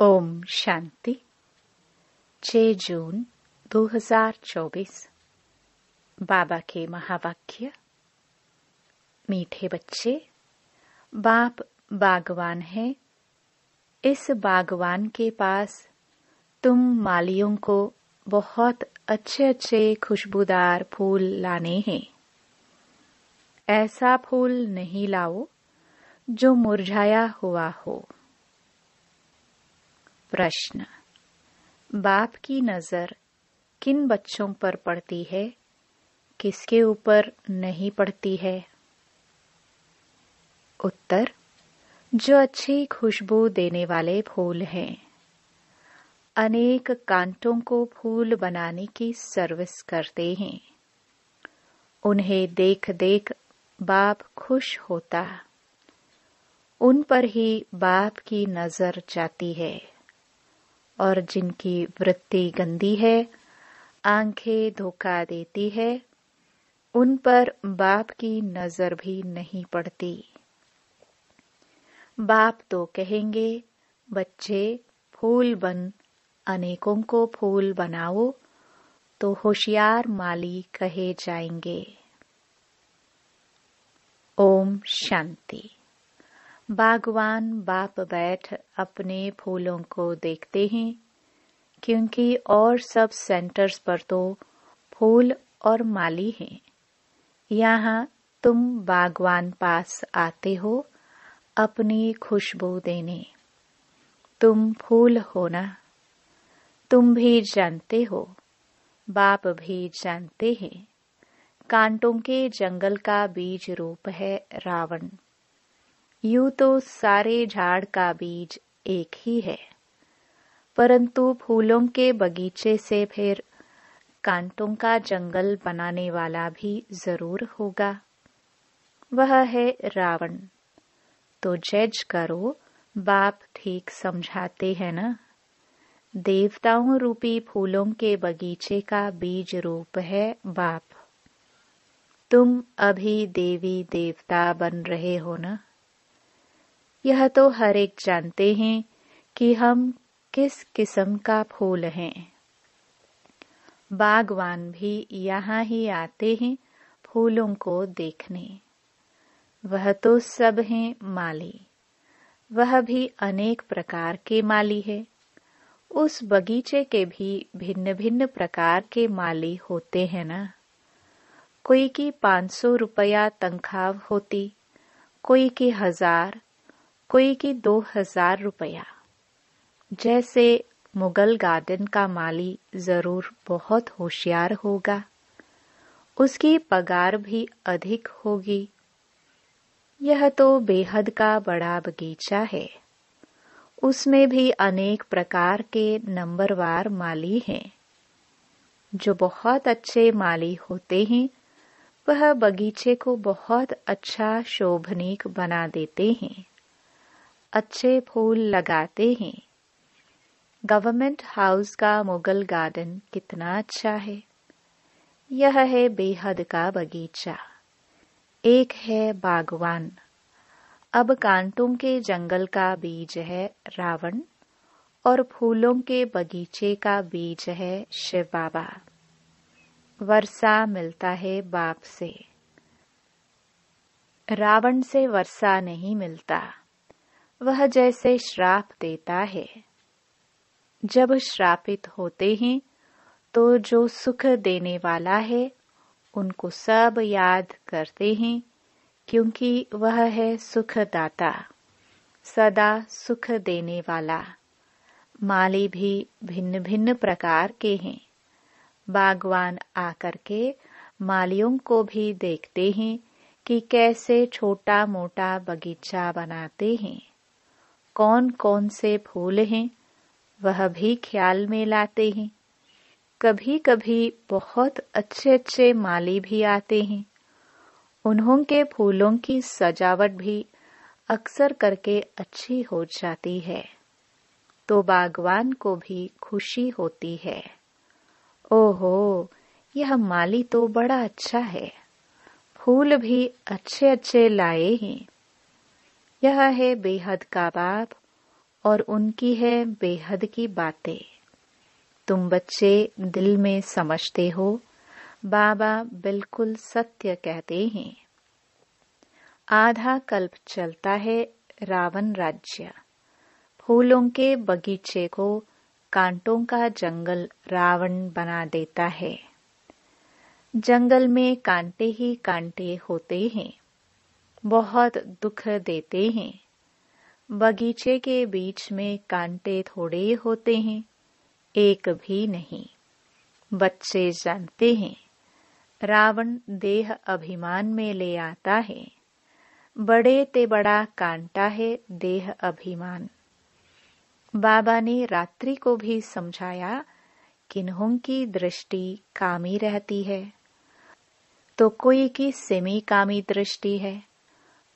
ओम शांति। 6 जून 2024। बाबा के महावाक्य। मीठे बच्चे, बाप बागवान है। इस बागवान के पास तुम मालियों को बहुत अच्छे अच्छे खुशबूदार फूल लाने हैं। ऐसा फूल नहीं लाओ जो मुरझाया हुआ हो। प्रश्न: बाप की नजर किन बच्चों पर पड़ती है, किसके ऊपर नहीं पड़ती है? उत्तर: जो अच्छी खुशबू देने वाले फूल हैं। अनेक कांटों को फूल बनाने की सर्विस करते हैं। उन्हें देख देख बाप खुश होता। उन पर ही बाप की नजर जाती है। और जिनकी वृत्ति गंदी है, आंखें धोखा देती है, उन पर बाप की नजर भी नहीं पड़ती। बाप तो कहेंगे, बच्चे फूल बन अनेकों को फूल बनाओ, तो होशियार माली कहे जाएंगे। ओम शांति। बागवान बाप बैठ अपने फूलों को देखते हैं, क्योंकि और सब सेंटर्स पर तो फूल और माली हैं। यहाँ तुम बागवान पास आते हो अपनी खुशबू देने। तुम फूल हो ना? तुम भी जानते हो, बाप भी जानते हैं, कांटों के जंगल का बीज रूप है रावण। यूं तो सारे झाड़ का बीज एक ही है, परंतु फूलों के बगीचे से फिर कांटों का जंगल बनाने वाला भी जरूर होगा। वह है रावण। तो जज करो, बाप ठीक समझाते हैं ना? देवताओं रूपी फूलों के बगीचे का बीज रूप है बाप। तुम अभी देवी देवता बन रहे हो ना? यह तो हर एक जानते हैं कि हम किस किस्म का फूल हैं। बागवान भी यहाँ ही आते हैं फूलों को देखने। वह तो सब हैं माली। वह भी अनेक प्रकार के माली है। उस बगीचे के भी भिन्न भिन्न प्रकार के माली होते हैं ना? कोई की 500 रुपया तनख्वाह होती, कोई की 1000, कोई की 2000 रुपया। जैसे मुगल गार्डन का माली जरूर बहुत होशियार होगा, उसकी पगार भी अधिक होगी। यह तो बेहद का बड़ा बगीचा है। उसमें भी अनेक प्रकार के नंबरवार माली हैं। जो बहुत अच्छे माली होते हैं, वह बगीचे को बहुत अच्छा शोभनीक बना देते हैं। अच्छे फूल लगाते हैं। गवर्नमेंट हाउस का मुगल गार्डन कितना अच्छा है। यह है बेहद का बगीचा। एक है बागवान। अब कांटों के जंगल का बीज है रावण, और फूलों के बगीचे का बीज है शिव बाबा। वर्षा मिलता है बाप से। रावण से वर्षा नहीं मिलता। वह जैसे श्राप देता है। जब श्रापित होते हैं तो जो सुख देने वाला है उनको सब याद करते हैं, क्योंकि वह है सुखदाता, सदा सुख देने वाला। माली भी भिन्न भिन्न प्रकार के हैं। बागवान आकर के मालियों को भी देखते हैं कि कैसे छोटा मोटा बगीचा बनाते हैं। कौन कौन से फूल हैं, वह भी ख्याल में लाते हैं। कभी कभी बहुत अच्छे अच्छे माली भी आते हैं। उन्हों के फूलों की सजावट भी अक्सर करके अच्छी हो जाती है, तो बागवान को भी खुशी होती है। ओहो, यह माली तो बड़ा अच्छा है। फूल भी अच्छे अच्छे लाए हैं। यह है बेहद का बाप और उनकी है बेहद की बातें। तुम बच्चे दिल में समझते हो बाबा बिल्कुल सत्य कहते हैं। आधा कल्प चलता है रावण राज्य। फूलों के बगीचे को कांटों का जंगल रावण बना देता है। जंगल में कांटे ही कांटे होते हैं, बहुत दुख देते हैं। बगीचे के बीच में कांटे थोड़े होते हैं, एक भी नहीं। बच्चे जानते हैं रावण देह अभिमान में ले आता है। बड़े ते बड़ा कांटा है देह अभिमान। बाबा ने रात्रि को भी समझाया किन्हों की दृष्टि कामी रहती है, तो कोई की सेमी कामी दृष्टि है।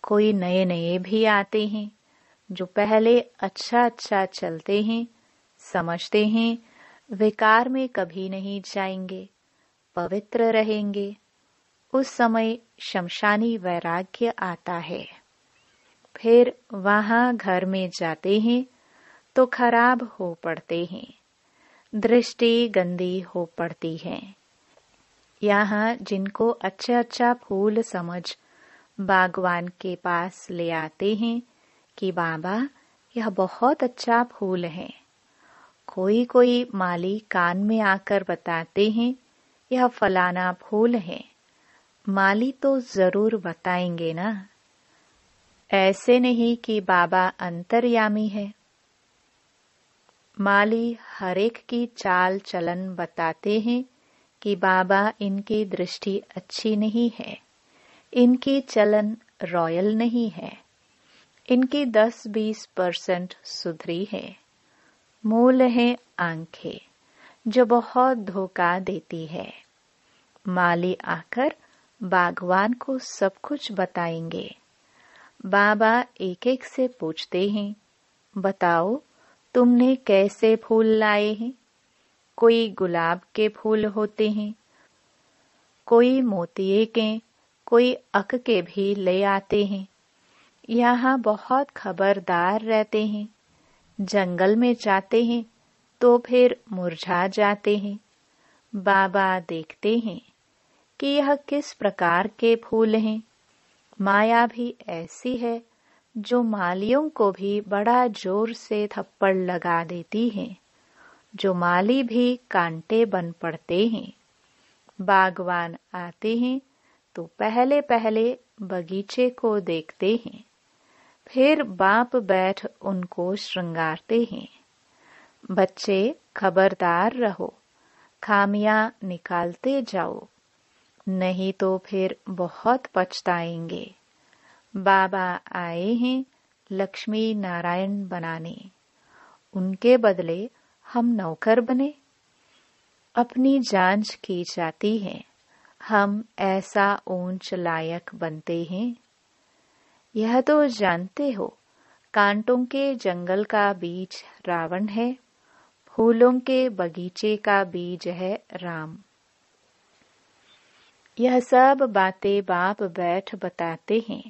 कोई नए नए भी आते हैं जो पहले अच्छा अच्छा चलते हैं, समझते हैं विकार में कभी नहीं जाएंगे, पवित्र रहेंगे। उस समय शमशानी वैराग्य आता है। फिर वहां घर में जाते हैं तो खराब हो पड़ते हैं, दृष्टि गंदी हो पड़ती है। यहाँ जिनको अच्छा अच्छा फूल समझ बागवान के पास ले आते हैं कि बाबा यह बहुत अच्छा फूल है। कोई कोई माली कान में आकर बताते हैं यह फलाना फूल है। माली तो जरूर बताएंगे ना, ऐसे नहीं कि बाबा अंतर्यामी है। माली हर एक की चाल चलन बताते हैं कि बाबा इनकी दृष्टि अच्छी नहीं है, इनकी चलन रॉयल नहीं है, इनकी 10-20% सुधरी है। मूल है आंखें जो बहुत धोखा देती है। माली आकर बागवान को सब कुछ बताएंगे। बाबा एक एक से पूछते हैं, बताओ तुमने कैसे फूल लाए हैं। कोई गुलाब के फूल होते हैं, कोई मोतिये के, कोई अक के भी ले आते हैं। यहाँ बहुत खबरदार रहते हैं। जंगल में जाते हैं तो फिर मुरझा जाते हैं। बाबा देखते हैं कि यह किस प्रकार के फूल हैं। माया भी ऐसी है जो मालियों को भी बड़ा जोर से थप्पड़ लगा देती है, जो माली भी कांटे बन पड़ते हैं। बागवान आते हैं तो पहले पहले बगीचे को देखते हैं, फिर बाप बैठ उनको श्रृंगारते हैं। बच्चे खबरदार रहो, खामियां निकालते जाओ, नहीं तो फिर बहुत पछताएंगे। बाबा आए हैं लक्ष्मी नारायण बनाने, उनके बदले हम नौकर बने। अपनी जांच की जाती है, हम ऐसा ऊंच लायक बनते हैं। यह तो जानते हो कांटों के जंगल का बीज रावण है, फूलों के बगीचे का बीज है राम। यह सब बातें बाप बैठ बताते हैं।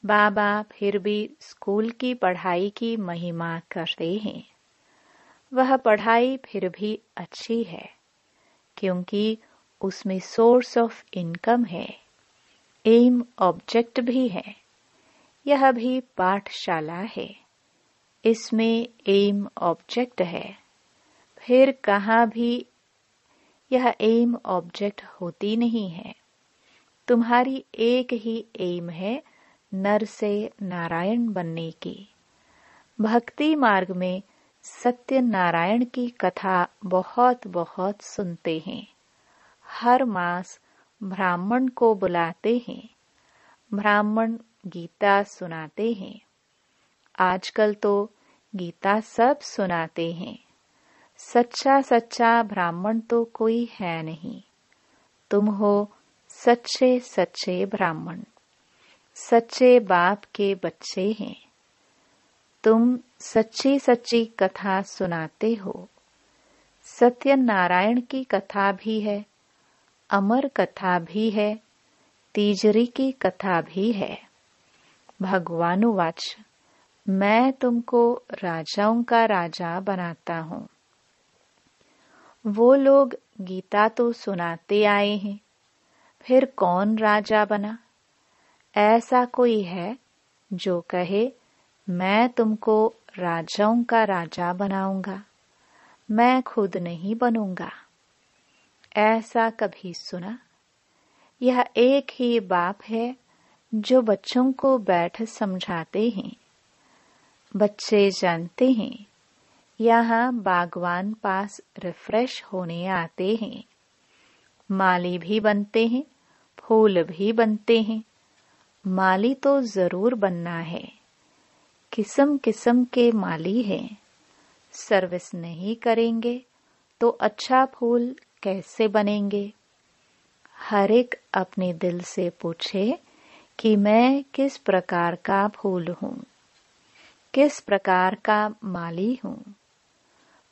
बाबा फिर भी स्कूल की पढ़ाई की महिमा करते हैं। वह पढ़ाई फिर भी अच्छी है क्योंकि उसमें सोर्स ऑफ इनकम है, एम ऑब्जेक्ट भी है। यह भी पाठशाला है, इसमें एम ऑब्जेक्ट है। फिर कहाँ भी यह एम ऑब्जेक्ट होती नहीं है। तुम्हारी एक ही एम है नर से नारायण बनने की। भक्ति मार्ग में सत्य नारायण की कथा बहुत बहुत सुनते हैं। हर मास ब्राह्मण को बुलाते हैं, ब्राह्मण गीता सुनाते हैं। आजकल तो गीता सब सुनाते हैं। सच्चा सच्चा ब्राह्मण तो कोई है नहीं। तुम हो सच्चे सच्चे ब्राह्मण, सच्चे बाप के बच्चे हैं। तुम सच्ची सच्ची कथा सुनाते हो। सत्य नारायण की कथा भी है, अमर कथा भी है, तीजरी की कथा भी है। भगवानुवाच मैं तुमको राजाओं का राजा बनाता हूँ। वो लोग गीता तो सुनाते आए हैं, फिर कौन राजा बना? ऐसा कोई है जो कहे मैं तुमको राजाओं का राजा बनाऊंगा, मैं खुद नहीं बनूंगा? ऐसा कभी सुना? यह एक ही बाप है जो बच्चों को बैठ समझाते हैं। बच्चे जानते हैं यहाँ बागवान पास रिफ्रेश होने आते हैं। माली भी बनते हैं, फूल भी बनते हैं। माली तो जरूर बनना है। किस्म किस्म के माली हैं। सर्विस नहीं करेंगे तो अच्छा फूल कैसे बनेंगे? हर एक अपने दिल से पूछे कि मैं किस प्रकार का फूल हूँ, किस प्रकार का माली हूँ।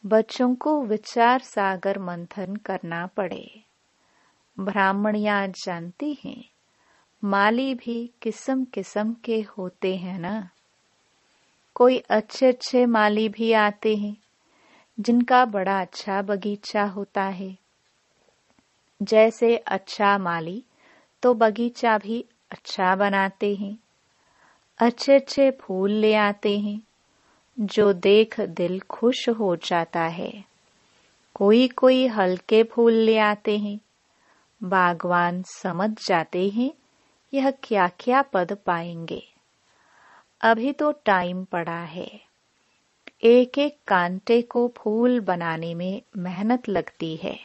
बच्चों को विचार सागर मंथन करना पड़े। ब्राह्मणियां जानती हैं माली भी किस्म किस्म के होते हैं ना। कोई अच्छे अच्छे माली भी आते हैं जिनका बड़ा अच्छा बगीचा होता है। जैसे अच्छा माली तो बगीचा भी अच्छा बनाते हैं। अच्छे अच्छे फूल ले आते हैं जो देख दिल खुश हो जाता है। कोई कोई हल्के फूल ले आते हैं। बागवान समझ जाते हैं यह क्या क्या पद पाएंगे। अभी तो टाइम पड़ा है। एक एक कांटे को फूल बनाने में मेहनत लगती है।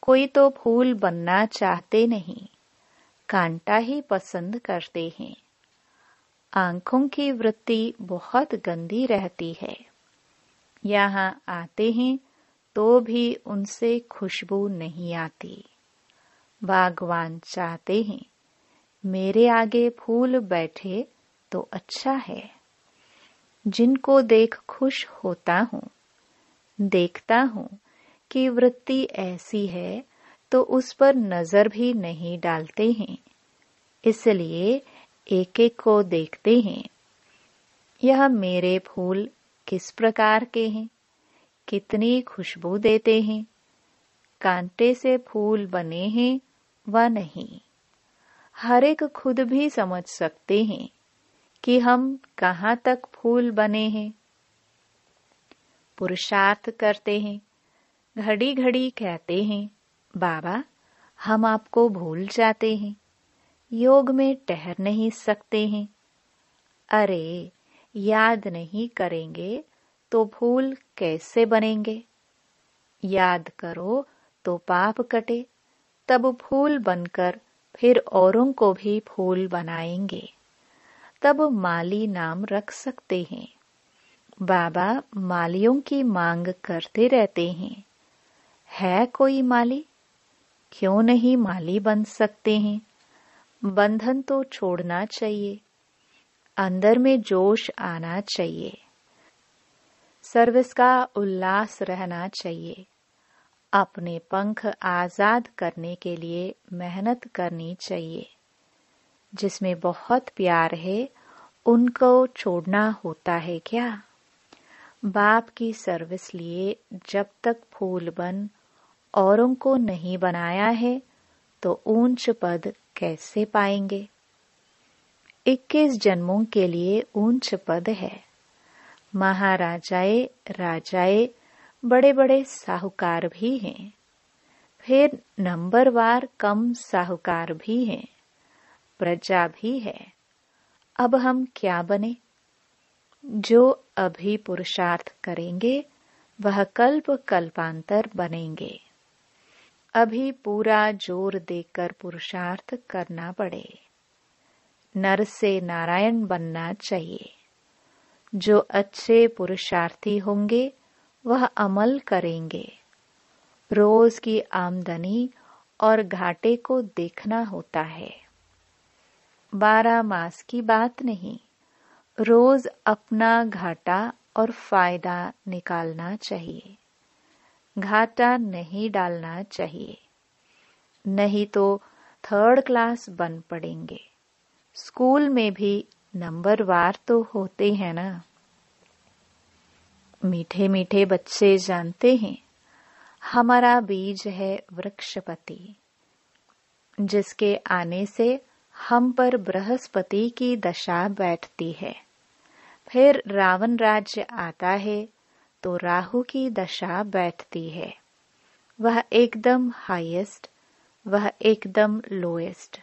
कोई तो फूल बनना चाहते नहीं, कांटा ही पसंद करते हैं। आंखों की वृत्ति बहुत गंदी रहती है। यहाँ आते हैं तो भी उनसे खुशबू नहीं आती। बागवान चाहते हैं मेरे आगे फूल बैठे तो अच्छा है। जिनको देख खुश होता हूँ, देखता हूँ कि वृत्ति ऐसी है तो उस पर नजर भी नहीं डालते हैं। इसलिए एक एक को देखते हैं। यह मेरे फूल किस प्रकार के हैं, कितनी खुशबू देते हैं, कांटे से फूल बने हैं व नहीं। हर एक खुद भी समझ सकते हैं कि हम कहाँ तक फूल बने हैं। पुरुषार्थ करते हैं, घड़ी घड़ी कहते हैं बाबा हम आपको भूल जाते हैं, योग में ठहर नहीं सकते हैं। अरे याद नहीं करेंगे तो फूल कैसे बनेंगे? याद करो तो पाप कटे, तब फूल बनकर फिर औरों को भी फूल बनाएंगे। तब माली नाम रख सकते हैं। बाबा मालियों की मांग करते रहते हैं। है कोई माली? क्यों नहीं माली बन सकते हैं? बंधन तो छोड़ना चाहिए, अंदर में जोश आना चाहिए, सर्विस का उल्लास रहना चाहिए। अपने पंख आजाद करने के लिए मेहनत करनी चाहिए। जिसमें बहुत प्यार है उनको छोड़ना होता है क्या? बाप की सर्विस लिए जब तक फूल बन औरों को नहीं बनाया है तो ऊंच पद कैसे पाएंगे? 21 जन्मों के लिए ऊंच पद है। महाराजाए राजाए बड़े बड़े साहूकार भी हैं, फिर नंबरवार कम साहूकार भी हैं, प्रजा भी है। अब हम क्या बने? जो अभी पुरुषार्थ करेंगे वह कल्प कल्पांतर बनेंगे। अभी पूरा जोर देकर पुरुषार्थ करना पड़े। नर से नारायण बनना चाहिए। जो अच्छे पुरुषार्थी होंगे वह अमल करेंगे। रोज की आमदनी और घाटे को देखना होता है। 12 मास की बात नहीं, रोज अपना घाटा और फायदा निकालना चाहिए। घाटा नहीं डालना चाहिए, नहीं तो 3rd क्लास बन पड़ेंगे। स्कूल में भी नंबरवार तो होते हैं ना। मीठे मीठे बच्चे जानते हैं, हमारा बीज है वृक्षपति, जिसके आने से हम पर बृहस्पति की दशा बैठती है। फिर रावण राज्य आता है तो राहु की दशा बैठती है। वह एकदम हाईएस्ट, वह एकदम लोएस्ट,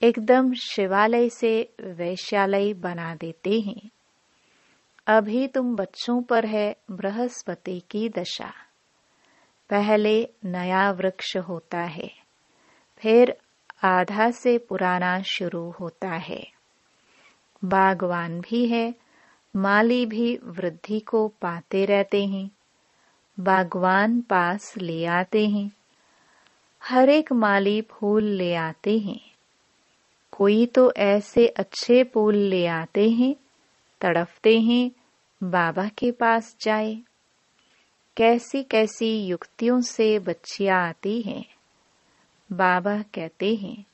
एकदम शिवालय से वैश्यालय बना देते हैं। अभी तुम बच्चों पर है बृहस्पति की दशा। पहले नया वृक्ष होता है, फिर आधा से पुराना शुरू होता है। बागवान भी है, माली भी वृद्धि को पाते रहते हैं। बागवान पास ले आते हैं, हर एक माली फूल ले आते हैं। कोई तो ऐसे अच्छे फूल ले आते हैं, तड़पते हैं बाबा के पास जाए। कैसी कैसी युक्तियों से बच्चियां आती हैं। बाबा कहते हैं,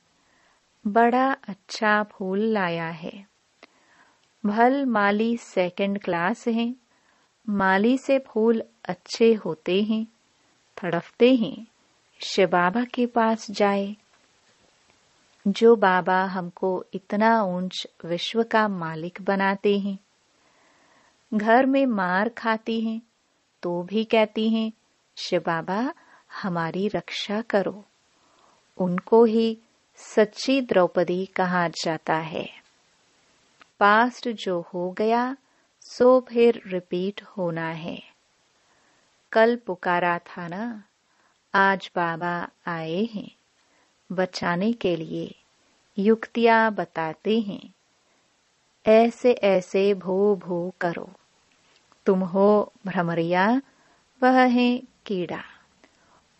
बड़ा अच्छा फूल लाया है। भल माली सेकंड क्लास है, माली से फूल अच्छे होते हैं, तड़पते हैं शिव बाबा के पास जाए। जो बाबा हमको इतना ऊंच विश्व का मालिक बनाते हैं, घर में मार खाती हैं तो भी कहती हैं, शिव बाबा हमारी रक्षा करो। उनको ही सच्ची द्रौपदी कहा जाता है। पास्ट जो हो गया सो फिर रिपीट होना है। कल पुकारा था ना, आज बाबा आए हैं बचाने के लिए, युक्तियां बताते हैं। ऐसे ऐसे भो भो करो। तुम हो भ्रमरिया, वह है कीड़ा,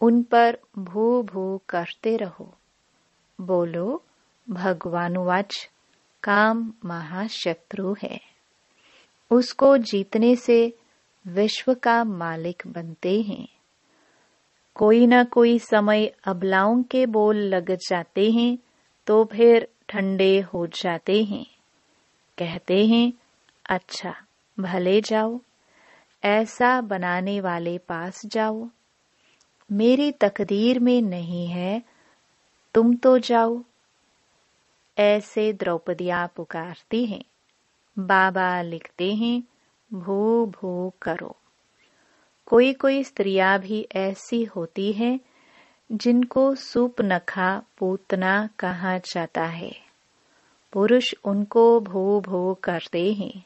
उन पर भू भू करते रहो। बोलो भगवानुवाच, काम महाशत्रु है। उसको जीतने से विश्व का मालिक बनते हैं। कोई न कोई समय अबलाओं के बोल लग जाते हैं तो फिर ठंडे हो जाते हैं। कहते हैं, अच्छा भले जाओ, ऐसा बनाने वाले पास जाओ। मेरी तकदीर में नहीं है, तुम तो जाओ। ऐसे द्रौपदियां पुकारती हैं। बाबा लिखते हैं, भू भू करो। कोई कोई स्त्रियां भी ऐसी होती हैं जिनको सूपनखा पूतना कहा जाता है। पुरुष उनको भू भू करते हैं,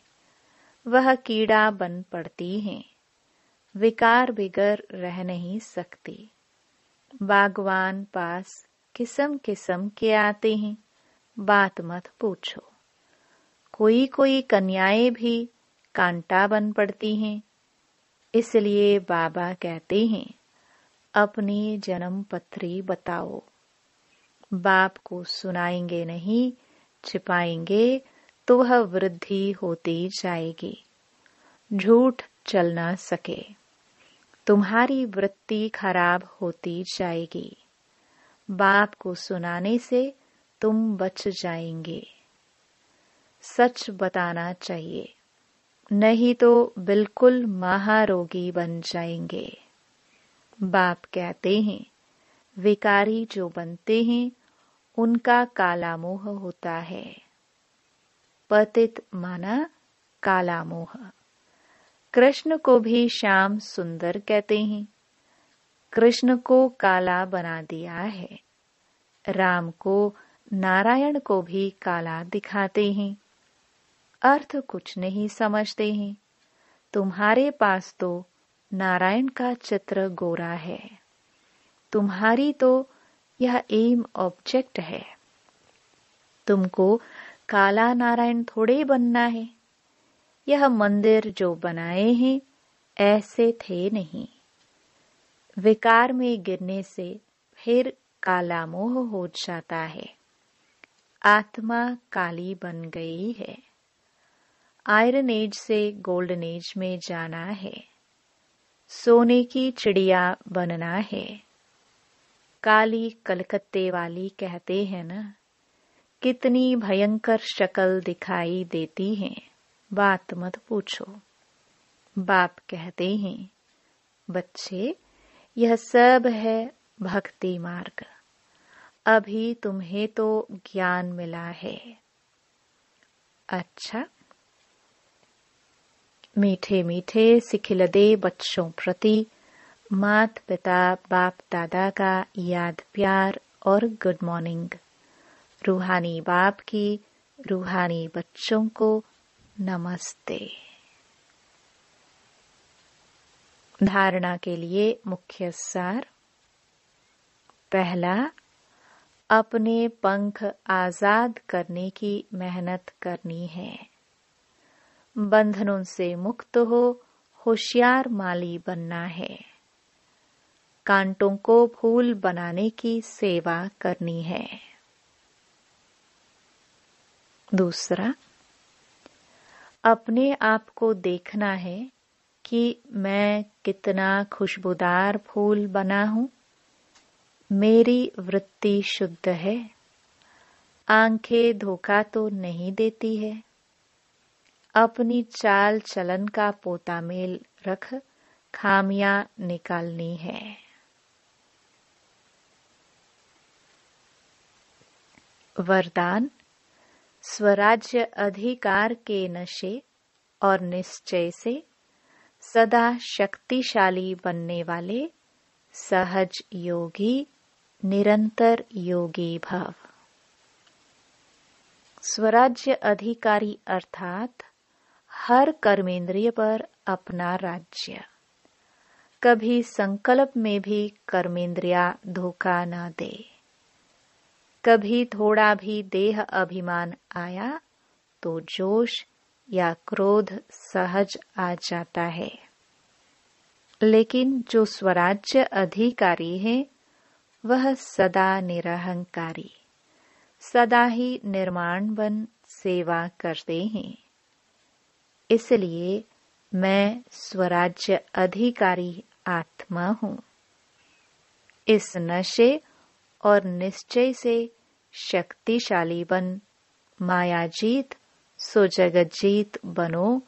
वह कीड़ा बन पड़ती हैं। विकार बिगर रह नहीं सकती। बागवान पास किस्म किस्म के आते हैं, बात मत पूछो। कोई कोई कन्याएं भी कांटा बन पड़ती हैं। इसलिए बाबा कहते हैं, अपनी जन्म पत्री बताओ। बाप को सुनाएंगे नहीं, छिपाएंगे तो वह वृद्धि होती जाएगी। झूठ चल न सके, तुम्हारी वृत्ति खराब होती जाएगी। बाप को सुनाने से तुम बच जाएंगे। सच बताना चाहिए, नहीं तो बिल्कुल महारोगी बन जाएंगे। बाप कहते हैं, विकारी जो बनते हैं उनका काला मोह होता है। पतित माना काला मोह। कृष्ण को भी श्याम सुंदर कहते हैं। कृष्ण को काला बना दिया है। राम को नारायण को भी काला दिखाते हैं। अर्थ कुछ नहीं समझते हैं। तुम्हारे पास तो नारायण का चित्र गोरा है। तुम्हारी तो यह एम ऑब्जेक्ट है। तुमको काला नारायण थोड़े बनना है। यह मंदिर जो बनाए हैं ऐसे थे नहीं। विकार में गिरने से फिर काला मोह हो जाता है। आत्मा काली बन गई है। आयरन एज से गोल्डन एज में जाना है। सोने की चिड़िया बनना है। काली कलकत्ते वाली कहते हैं ना, कितनी भयंकर शक्ल दिखाई देती है, बात मत पूछो। बाप कहते हैं, बच्चे, यह सब है भक्ति मार्ग। अभी तुम्हें तो ज्ञान मिला है। अच्छा, मीठे मीठे सिखिलदे बच्चों प्रति माता पिता बाप दादा का याद प्यार और गुड मॉर्निंग। रूहानी बाप की रूहानी बच्चों को नमस्ते। धारणा के लिए मुख्य सार। पहला, अपने पंख आजाद करने की मेहनत करनी है। बंधनों से मुक्त हो होशियार माली बनना है। कांटों को फूल बनाने की सेवा करनी है। दूसरा, अपने आप को देखना है कि मैं कितना खुशबूदार फूल बना हूं। मेरी वृत्ति शुद्ध है। आंखें धोखा तो नहीं देती है। अपनी चाल चलन का पोता मेल रख खामियां निकालनी है। वरदान। स्वराज्य अधिकार के नशे और निश्चय से सदा शक्तिशाली बनने वाले सहज योगी निरंतर योगी भव। स्वराज्य अधिकारी अर्थात हर कर्मेंद्रिय पर अपना राज्य। कभी संकल्प में भी कर्मेंद्रिया धोखा न दे। कभी थोड़ा भी देह अभिमान आया तो जोश या क्रोध सहज आ जाता है। लेकिन जो स्वराज्य अधिकारी है वह सदा निरहंकारी, सदा ही निर्माण बन सेवा करते हैं। इसलिए मैं स्वराज्य अधिकारी आत्मा हूँ। इस नशे और निश्चय से शक्तिशाली बन मायाजीत सो जगज्जीत बनो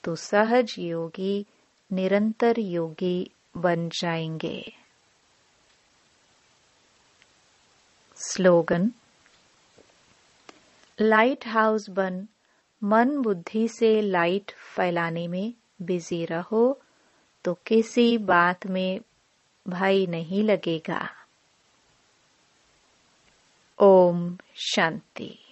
तो सहज योगी निरंतर योगी बन जाएंगे। स्लोगन। लाइट हाउस बन मन बुद्धि से लाइट फैलाने में बिजी रहो तो किसी बात में भय नहीं लगेगा। ओम शांति।